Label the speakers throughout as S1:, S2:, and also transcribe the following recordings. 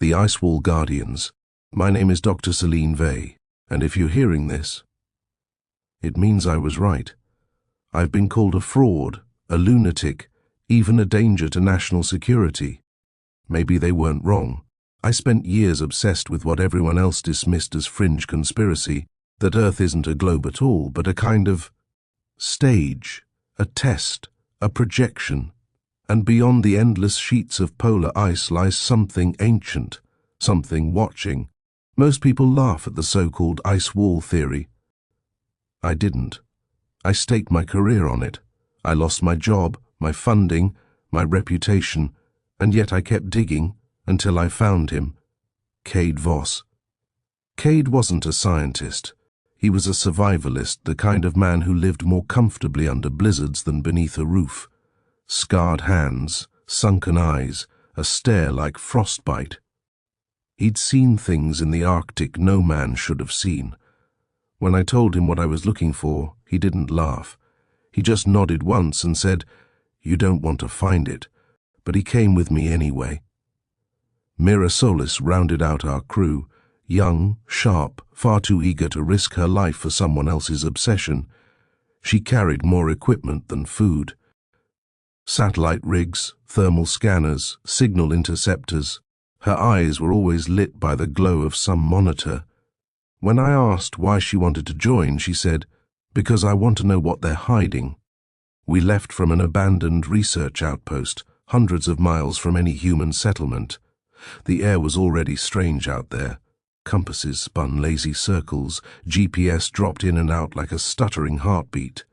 S1: The Ice Wall Guardians. My name is Dr. Celine Vey, and if you're hearing this, it means I was right. I've been called a fraud, a lunatic, even a danger to national security. Maybe they weren't wrong. I spent years obsessed with what everyone else dismissed as fringe conspiracy, that Earth isn't a globe at all, but a kind of stage, a test, a projection. And beyond the endless sheets of polar ice lies something ancient, something watching. Most people laugh at the so-called ice wall theory. I didn't. I staked my career on it. I lost my job, my funding, my reputation, and yet I kept digging until I found him. Cade Voss. Cade wasn't a scientist. He was a survivalist, the kind of man who lived more comfortably under blizzards than beneath a roof. Scarred hands, sunken eyes, a stare like frostbite. He'd seen things in the Arctic no man should have seen. When I told him what I was looking for, he didn't laugh. He just nodded once and said, "You don't want to find it," but he came with me anyway. Mira Solis rounded out our crew, young, sharp, far too eager to risk her life for someone else's obsession. She carried more equipment than food. Satellite rigs, thermal scanners, signal interceptors. Her eyes were always lit by the glow of some monitor. When I asked why she wanted to join, she said, "Because I want to know what they're hiding." We left from an abandoned research outpost, hundreds of miles from any human settlement. The air was already strange out there. Compasses spun lazy circles, GPS dropped in and out like a stuttering heartbeat.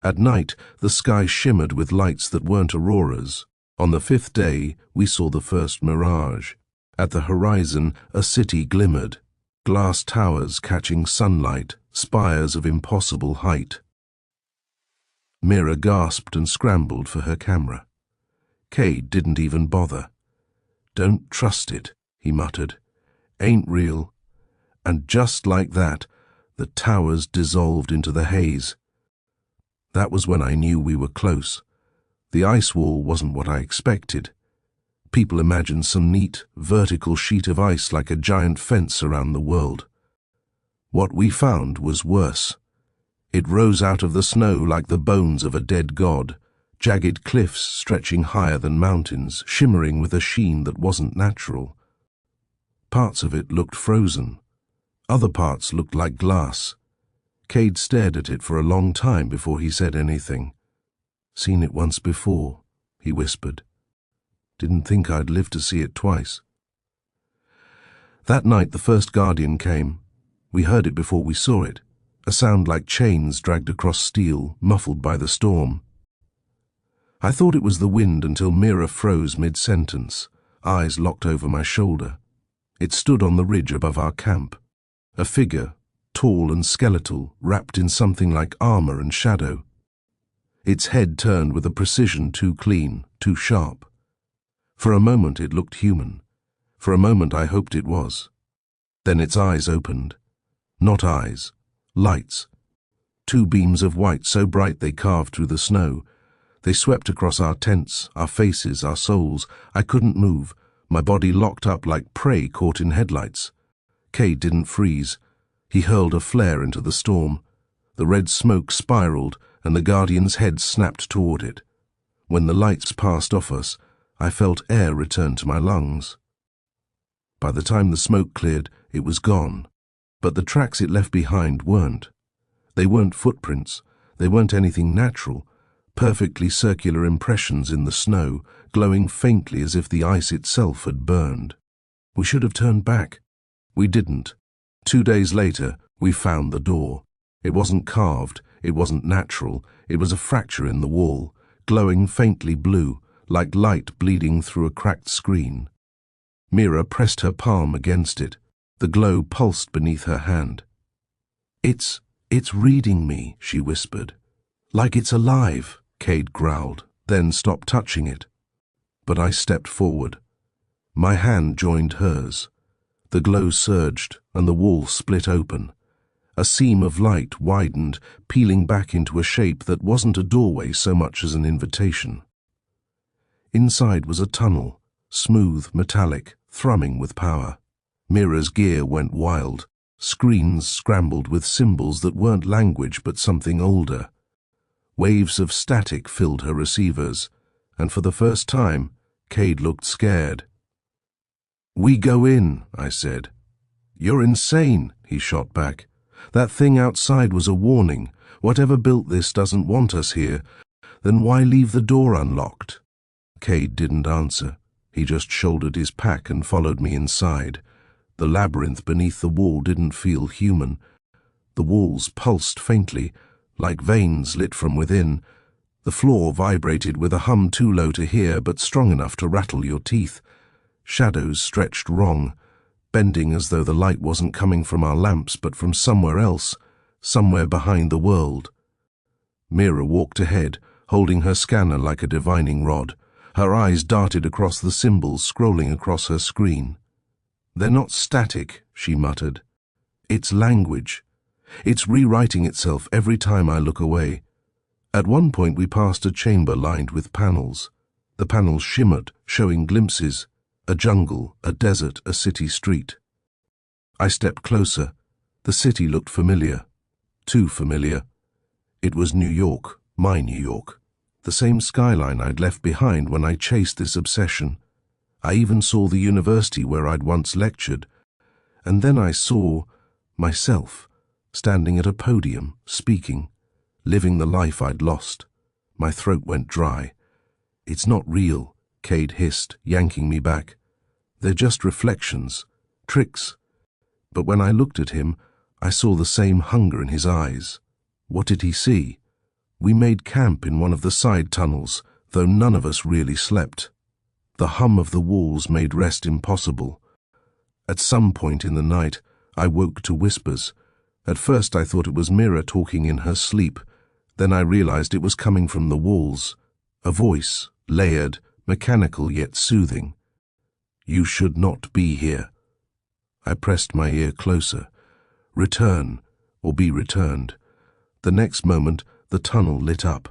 S1: At night, the sky shimmered with lights that weren't auroras. On the fifth day, we saw the first mirage. At the horizon, a city glimmered. Glass towers catching sunlight, spires of impossible height. Mira gasped and scrambled for her camera. Cade didn't even bother. "Don't trust it," he muttered. "Ain't real." And just like that, the towers dissolved into the haze. That was when I knew we were close. The ice wall wasn't what I expected. People imagined some neat, vertical sheet of ice like a giant fence around the world. What we found was worse. It rose out of the snow like the bones of a dead god, jagged cliffs stretching higher than mountains, shimmering with a sheen that wasn't natural. Parts of it looked frozen. Other parts looked like glass. Cade stared at it for a long time before he said anything. "Seen it once before," he whispered. "Didn't think I'd live to see it twice." That night the first Guardian came. We heard it before we saw it, a sound like chains dragged across steel, muffled by the storm. I thought it was the wind until Mira froze mid-sentence, eyes locked over my shoulder. It stood on the ridge above our camp, a figure, tall and skeletal, wrapped in something like armor and shadow. Its head turned with a precision too clean, too sharp. For a moment it looked human. For a moment I hoped it was. Then its eyes opened. Not eyes, lights. Two beams of white so bright they carved through the snow. They swept across our tents, our faces, our souls. I couldn't move, my body locked up like prey caught in headlights. Cade didn't freeze. He hurled a flare into the storm. The red smoke spiraled, and the Guardian's head snapped toward it. When the lights passed off us, I felt air return to my lungs. By the time the smoke cleared, it was gone. But the tracks it left behind weren't. They weren't footprints. They weren't anything natural. Perfectly circular impressions in the snow, glowing faintly as if the ice itself had burned. We should have turned back. We didn't. 2 days later, we found the door. It wasn't carved, it wasn't natural, it was a fracture in the wall, glowing faintly blue, like light bleeding through a cracked screen. Mira pressed her palm against it. The glow pulsed beneath her hand. It's reading me," she whispered. "Like it's alive," Cade growled, then stopped touching it. But I stepped forward. My hand joined hers. The glow surged, and the wall split open. A seam of light widened, peeling back into a shape that wasn't a doorway so much as an invitation. Inside was a tunnel, smooth, metallic, thrumming with power. Mira's gear went wild. Screens scrambled with symbols that weren't language but something older. Waves of static filled her receivers, and for the first time, Cade looked scared. "We go in," I said. "You're insane," he shot back. "That thing outside was a warning. Whatever built this doesn't want us here. Then why leave the door unlocked?" Cade didn't answer. He just shouldered his pack and followed me inside. The labyrinth beneath the wall didn't feel human. The walls pulsed faintly, like veins lit from within. The floor vibrated with a hum too low to hear, but strong enough to rattle your teeth. Shadows stretched wrong, bending as though the light wasn't coming from our lamps but from somewhere else, somewhere behind the world. Mira walked ahead, holding her scanner like a divining rod. Her eyes darted across the symbols scrolling across her screen. "They're not static," she muttered. "It's language. It's rewriting itself every time I look away." At one point we passed a chamber lined with panels. The panels shimmered, showing glimpses: a jungle, a desert, a city street. I stepped closer. The city looked familiar. Too familiar. It was New York, my New York. The same skyline I'd left behind when I chased this obsession. I even saw the university where I'd once lectured. And then I saw myself, standing at a podium, speaking, living the life I'd lost. My throat went dry. "It's not real," Cade hissed, yanking me back. "They're just reflections, tricks." But when I looked at him, I saw the same hunger in his eyes. What did he see? We made camp in one of the side tunnels, though none of us really slept. The hum of the walls made rest impossible. At some point in the night, I woke to whispers. At first I thought it was Mira talking in her sleep. Then I realized it was coming from the walls. A voice, layered, mechanical yet soothing. "You should not be here." I pressed my ear closer. Return, or be returned. The next moment, the tunnel lit up.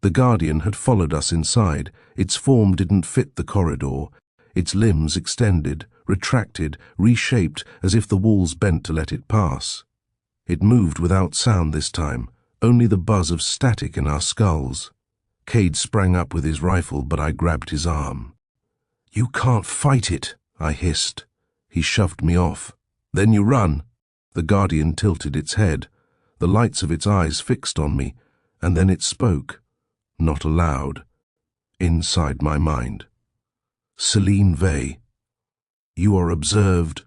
S1: The Guardian had followed us inside. Its form didn't fit the corridor. Its limbs extended, retracted, reshaped as if the walls bent to let it pass. It moved without sound this time, only the buzz of static in our skulls. Cade sprang up with his rifle, but I grabbed his arm. "You can't fight it," I hissed. He shoved me off. "Then you run." The Guardian tilted its head, the lights of its eyes fixed on me, and then it spoke. Not aloud. Inside my mind. "Celine Vey, you are observed."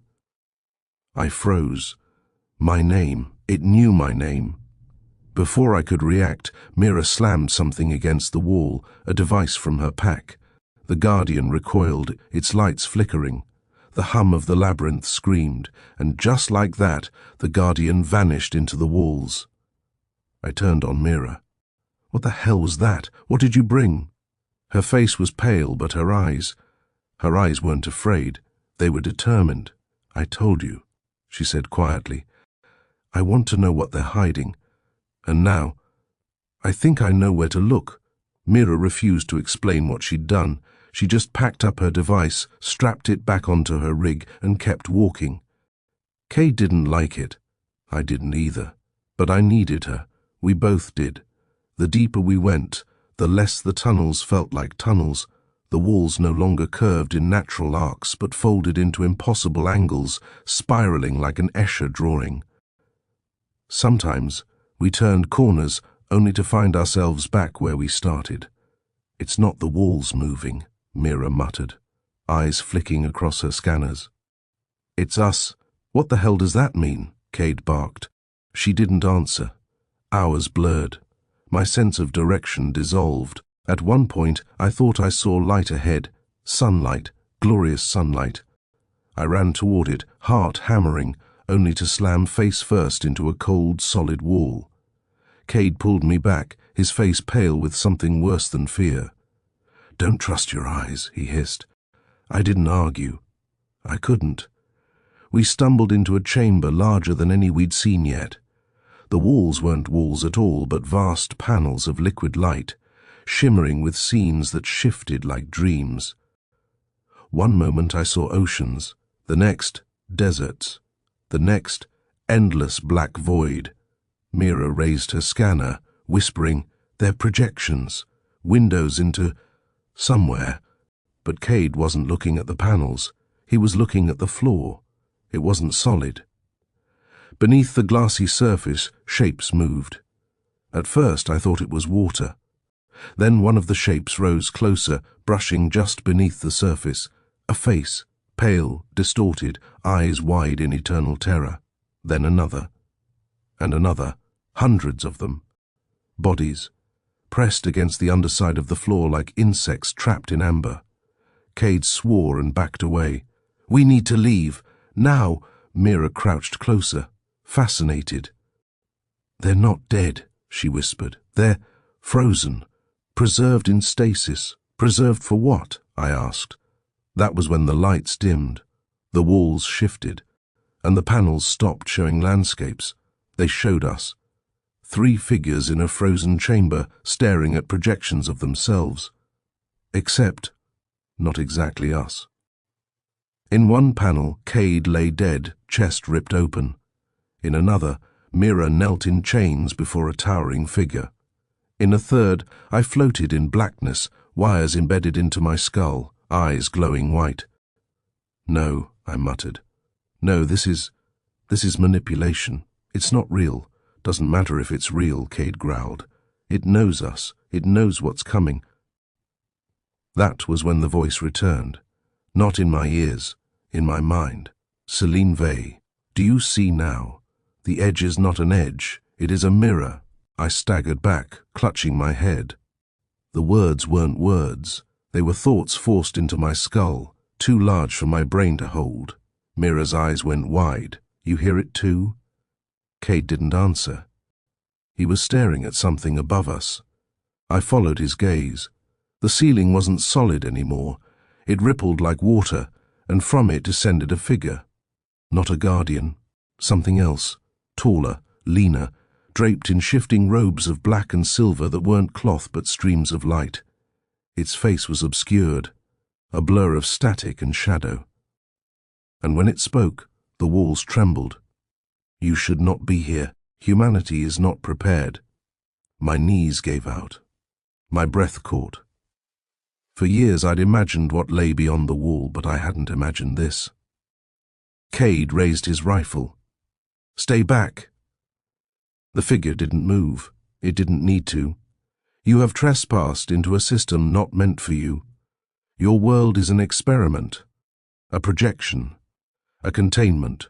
S1: I froze. My name. It knew my name. Before I could react, Mira slammed something against the wall, a device from her pack. The Guardian recoiled, its lights flickering. The hum of the labyrinth screamed, and just like that, the Guardian vanished into the walls. I turned on Mira. "What the hell was that? What did you bring?" Her face was pale, but her eyes weren't afraid. They were determined. "I told you," she said quietly. "I want to know what they're hiding. And now, I think I know where to look." Mira refused to explain what she'd done. She just packed up her device, strapped it back onto her rig, and kept walking. Cade didn't like it. I didn't either. But I needed her. We both did. The deeper we went, the less the tunnels felt like tunnels. The walls no longer curved in natural arcs, but folded into impossible angles, spiraling like an Escher drawing. Sometimes we turned corners, only to find ourselves back where we started. "It's not the walls moving," Mira muttered, eyes flicking across her scanners. "It's us." "What the hell does that mean?" Cade barked. She didn't answer. Hours blurred. My sense of direction dissolved. At one point, I thought I saw light ahead. Sunlight, glorious sunlight. I ran toward it, heart hammering, only to slam face first into a cold, solid wall. Cade pulled me back, his face pale with something worse than fear. "Don't trust your eyes," he hissed. I didn't argue. I couldn't. We stumbled into a chamber larger than any we'd seen yet. The walls weren't walls at all, but vast panels of liquid light, shimmering with scenes that shifted like dreams. One moment I saw oceans, the next, deserts, the next, endless black void. Mira raised her scanner, whispering, "They're projections, windows into somewhere." But Cade wasn't looking at the panels. He was looking at the floor. It wasn't solid. Beneath the glassy surface, shapes moved. At first I thought it was water. Then one of the shapes rose closer, brushing just beneath the surface. A face, pale, distorted, eyes wide in eternal terror. Then another. And another. Hundreds of them. Bodies, pressed against the underside of the floor like insects trapped in amber. Cade swore and backed away. "We need to leave. Now!" Mira crouched closer, fascinated. "They're not dead," she whispered. "They're frozen, preserved in stasis." "Preserved for what?" I asked. That was when the lights dimmed, the walls shifted, and the panels stopped showing landscapes. They showed us. 3 figures in a frozen chamber staring at projections of themselves. Except, not exactly us. In one panel, Cade lay dead, chest ripped open. In another, Mira knelt in chains before a towering figure. In a third, I floated in blackness, wires embedded into my skull, eyes glowing white. "No," I muttered. "No, this is manipulation. It's not real. Doesn't matter if it's real," Cade growled. "It knows us. It knows what's coming." That was when the voice returned. Not in my ears, in my mind. "Celine Vey, do you see now? The edge is not an edge, it is a mirror." I staggered back, clutching my head. The words weren't words. They were thoughts forced into my skull, too large for my brain to hold. Mira's eyes went wide. "You hear it too?" Cade didn't answer. He was staring at something above us. I followed his gaze. The ceiling wasn't solid anymore. It rippled like water, and from it descended a figure. Not a guardian. Something else. Taller, leaner, draped in shifting robes of black and silver that weren't cloth but streams of light. Its face was obscured, a blur of static and shadow. And when it spoke, the walls trembled. "You should not be here. Humanity is not prepared." My knees gave out. My breath caught. For years I'd imagined what lay beyond the wall, but I hadn't imagined this. Cade raised his rifle. "Stay back." The figure didn't move. It didn't need to. "You have trespassed into a system not meant for you. Your world is an experiment, a projection, a containment."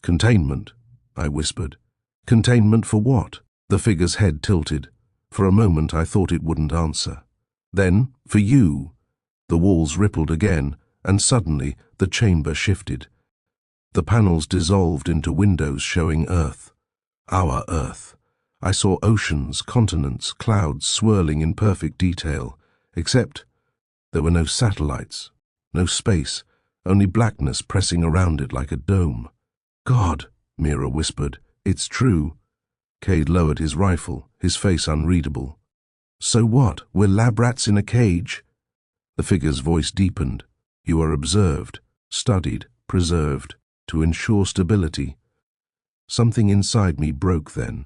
S1: "Containment?" I whispered. "Containment for what?" The figure's head tilted. For a moment I thought it wouldn't answer. "Then, for you." The walls rippled again, and suddenly the chamber shifted. The panels dissolved into windows showing Earth. Our Earth. I saw oceans, continents, clouds swirling in perfect detail, except there were no satellites, no space, only blackness pressing around it like a dome. "God," Mira whispered, "it's true." Cade lowered his rifle, his face unreadable. "So what? We're lab rats in a cage?" The figure's voice deepened. "You are observed, studied, preserved, to ensure stability." Something inside me broke then.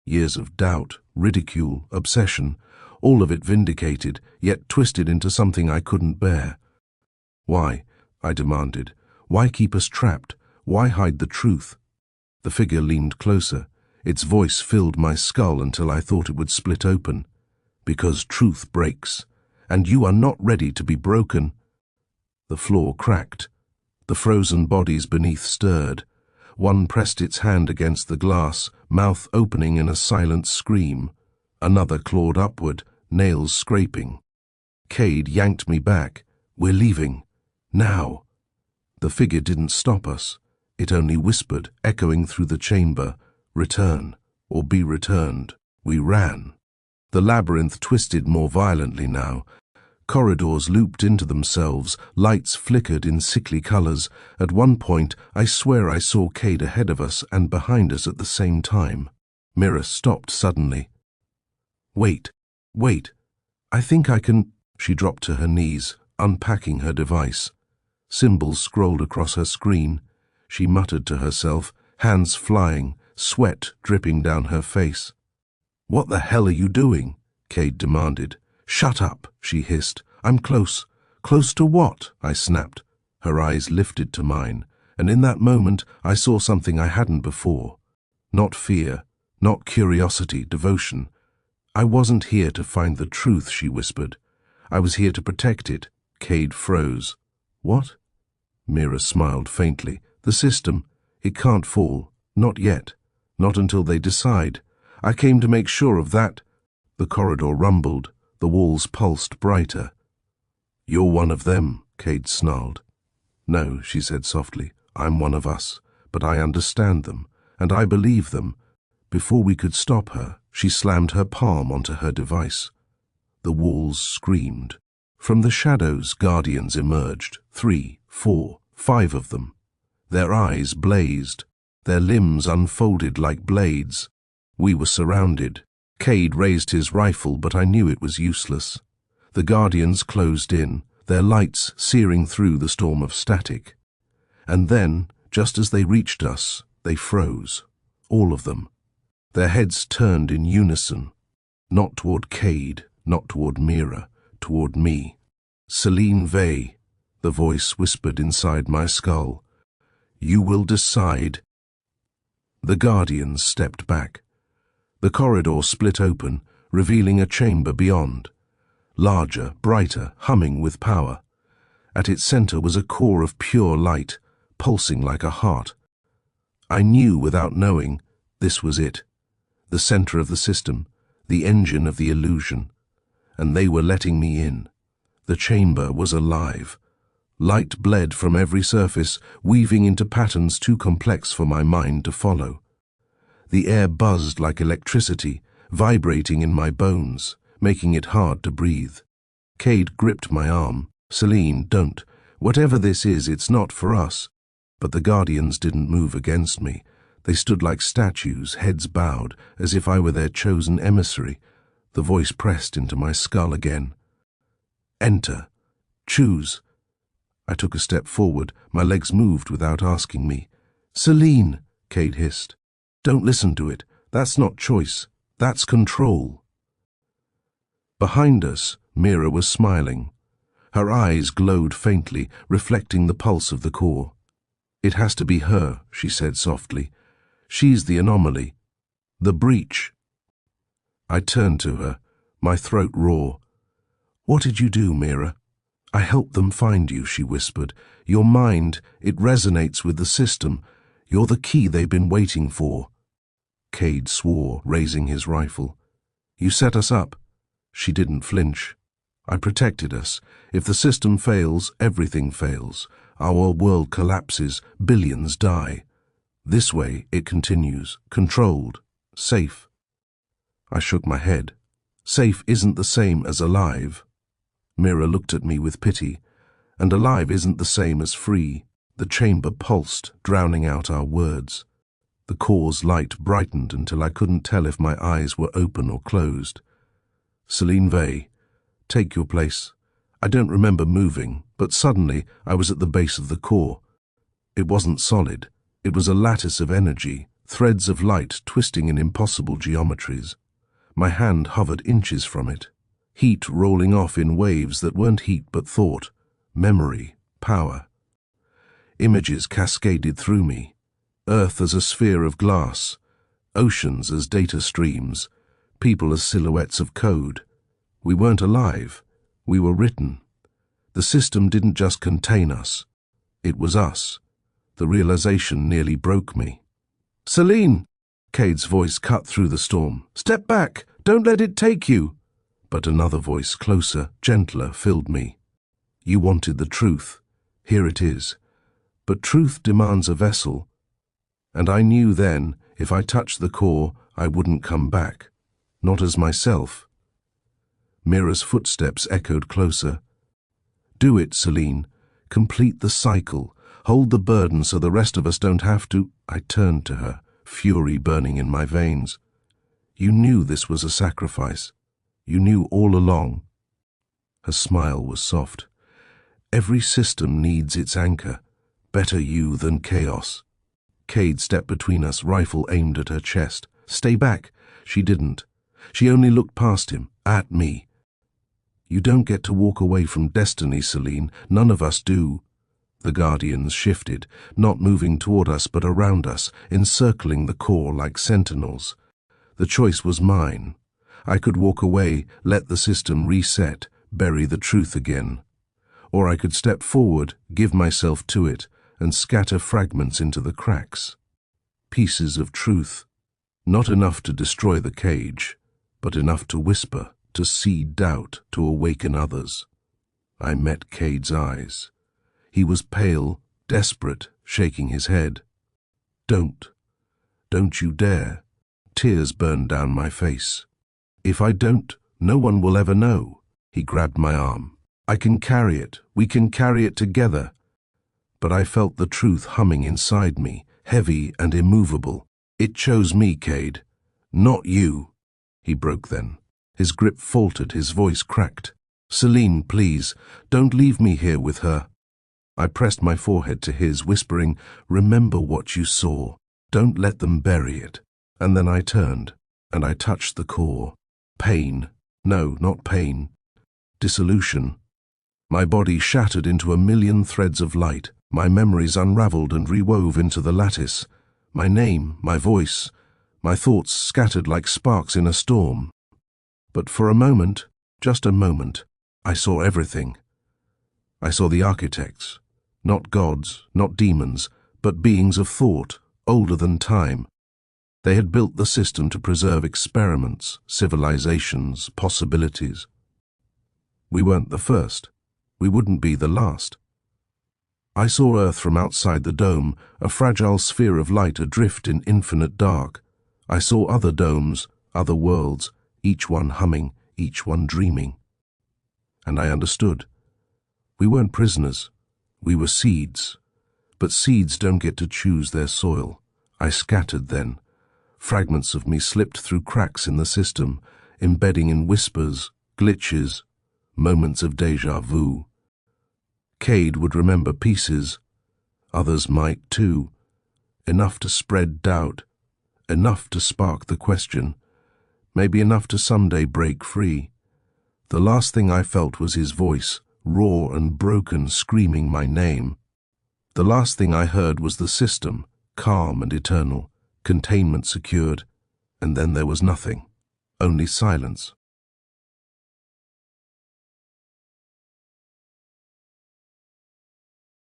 S1: Years of doubt, ridicule, obsession, all of it vindicated, yet twisted into something I couldn't bear. "Why?" I demanded. "Why keep us trapped? Why hide the truth?" The figure leaned closer. Its voice filled my skull until I thought it would split open. "Because truth breaks, and you are not ready to be broken." The floor cracked. The frozen bodies beneath stirred. One pressed its hand against the glass, mouth opening in a silent scream. Another clawed upward, nails scraping. Cade yanked me back. "We're leaving. Now." The figure didn't stop us. It only whispered, echoing through the chamber, "Return, or be returned." We ran. The labyrinth twisted more violently now. Corridors looped into themselves, lights flickered in sickly colors. At one point, I swear I saw Cade ahead of us and behind us at the same time. Mira stopped suddenly. Wait. I think I can." She dropped to her knees, unpacking her device. Symbols scrolled across her screen. She muttered to herself, hands flying, sweat dripping down her face. "What the hell are you doing?" Cade demanded. "Shut up," she hissed. "I'm close." "Close to what?" I snapped. Her eyes lifted to mine, and in that moment I saw something I hadn't before. Not fear, not curiosity, devotion. "I wasn't here to find the truth," she whispered. "I was here to protect it." Cade froze. "What?" Mira smiled faintly. "The system. It can't fall. Not yet. Not until they decide. I came to make sure of that." The corridor rumbled. The walls pulsed brighter. "You're one of them," Cade snarled. "No," she said softly. "I'm one of us. But I understand them, and I believe them." Before we could stop her, she slammed her palm onto her device. The walls screamed. From the shadows, guardians emerged. 3, 4, 5 of them. Their eyes blazed. Their limbs unfolded like blades. We were surrounded. Cade raised his rifle, but I knew it was useless. The guardians closed in, their lights searing through the storm of static. And then, just as they reached us, they froze. All of them. Their heads turned in unison. Not toward Cade, not toward Mira, toward me. "Celine Vey," the voice whispered inside my skull. "You will decide." The guardians stepped back. The corridor split open, revealing a chamber beyond. Larger, brighter, humming with power. At its center was a core of pure light, pulsing like a heart. I knew without knowing this was it. The center of the system, the engine of the illusion. And they were letting me in. The chamber was alive. Light bled from every surface, weaving into patterns too complex for my mind to follow. The air buzzed like electricity, vibrating in my bones, making it hard to breathe. Cade gripped my arm. "Celine, don't. Whatever this is, it's not for us." But the guardians didn't move against me. They stood like statues, heads bowed, as if I were their chosen emissary. The voice pressed into my skull again. "Enter. Choose." I took a step forward. My legs moved without asking me. "Celine," Cade hissed. "Don't listen to it. That's not choice. That's control." Behind us, Mira was smiling. Her eyes glowed faintly, reflecting the pulse of the core. "It has to be her," she said softly. "She's the anomaly. The breach." I turned to her, my throat raw. "What did you do, Mira?" "I helped them find you," she whispered. "Your mind, it resonates with the system. You're the key they've been waiting for." Cade swore, raising his rifle. "You set us up." She didn't flinch. "I protected us. If the system fails, everything fails. Our world collapses, billions die. This way, it continues, controlled, safe." I shook my head. "Safe isn't the same as alive." Mira looked at me with pity. "And alive isn't the same as free." The chamber pulsed, drowning out our words. The core's light brightened until I couldn't tell if my eyes were open or closed. "Celine Vey, take your place." I don't remember moving, but suddenly I was at the base of the core. It wasn't solid. It was a lattice of energy, threads of light twisting in impossible geometries. My hand hovered inches from it. Heat rolling off in waves that weren't heat but thought, memory, power. Images cascaded through me. Earth as a sphere of glass, oceans as data streams, people as silhouettes of code. We weren't alive. We were written. The system didn't just contain us. It was us. The realization nearly broke me. "Celine!" Cade's voice cut through the storm. "Step back! Don't let it take you!" But another voice, closer, gentler, filled me. "You wanted the truth. Here it is. But truth demands a vessel." And I knew then, if I touched the core, I wouldn't come back. Not as myself. Mira's footsteps echoed closer. "Do it, Celine. Complete the cycle. Hold the burden so the rest of us don't have to." I turned to her, fury burning in my veins. "You knew this was a sacrifice. You knew all along." Her smile was soft. Every system needs its anchor. Better you than chaos. Cade stepped between us, rifle aimed at her chest. Stay back. She didn't. She only looked past him, at me. You don't get to walk away from destiny, Celine. None of us do. The Guardians shifted, not moving toward us but around us, encircling the core like sentinels. The choice was mine. I could walk away, let the system reset, bury the truth again. Or I could step forward, give myself to it, and scatter fragments into the cracks. Pieces of truth. Not enough to destroy the cage, but enough to whisper, to seed doubt, to awaken others. I met Cade's eyes. He was pale, desperate, shaking his head. Don't you dare. Tears burned down my face. If I don't, no one will ever know. He grabbed my arm. I can carry it. We can carry it together. But I felt the truth humming inside me, heavy and immovable. It chose me, Cade. Not you. He broke then. His grip faltered, his voice cracked. Celine, please, don't leave me here with her. I pressed my forehead to his, whispering, remember what you saw. Don't let them bury it. And then I turned, and I touched the core. Pain. No, not pain. Dissolution. My body shattered into a million threads of light. My memories unraveled and rewove into the lattice. My name, my voice, my thoughts scattered like sparks in a storm. But for a moment, just a moment, I saw everything. I saw the architects, not gods, not demons, but beings of thought, older than time. They had built the system to preserve experiments, civilizations, possibilities. We weren't the first. We wouldn't be the last. I saw Earth from outside the dome, a fragile sphere of light adrift in infinite dark. I saw other domes, other worlds, each one humming, each one dreaming. And I understood. We weren't prisoners. We were seeds. But seeds don't get to choose their soil. I scattered then. Fragments of me slipped through cracks in the system, embedding in whispers, glitches, moments of déjà vu. Cade would remember pieces. Others might too. Enough to spread doubt. Enough to spark the question. Maybe enough to someday break free. The last thing I felt was his voice, raw and broken, screaming my name. The last thing I heard was the system, calm and eternal, containment secured, and then there was nothing, only silence.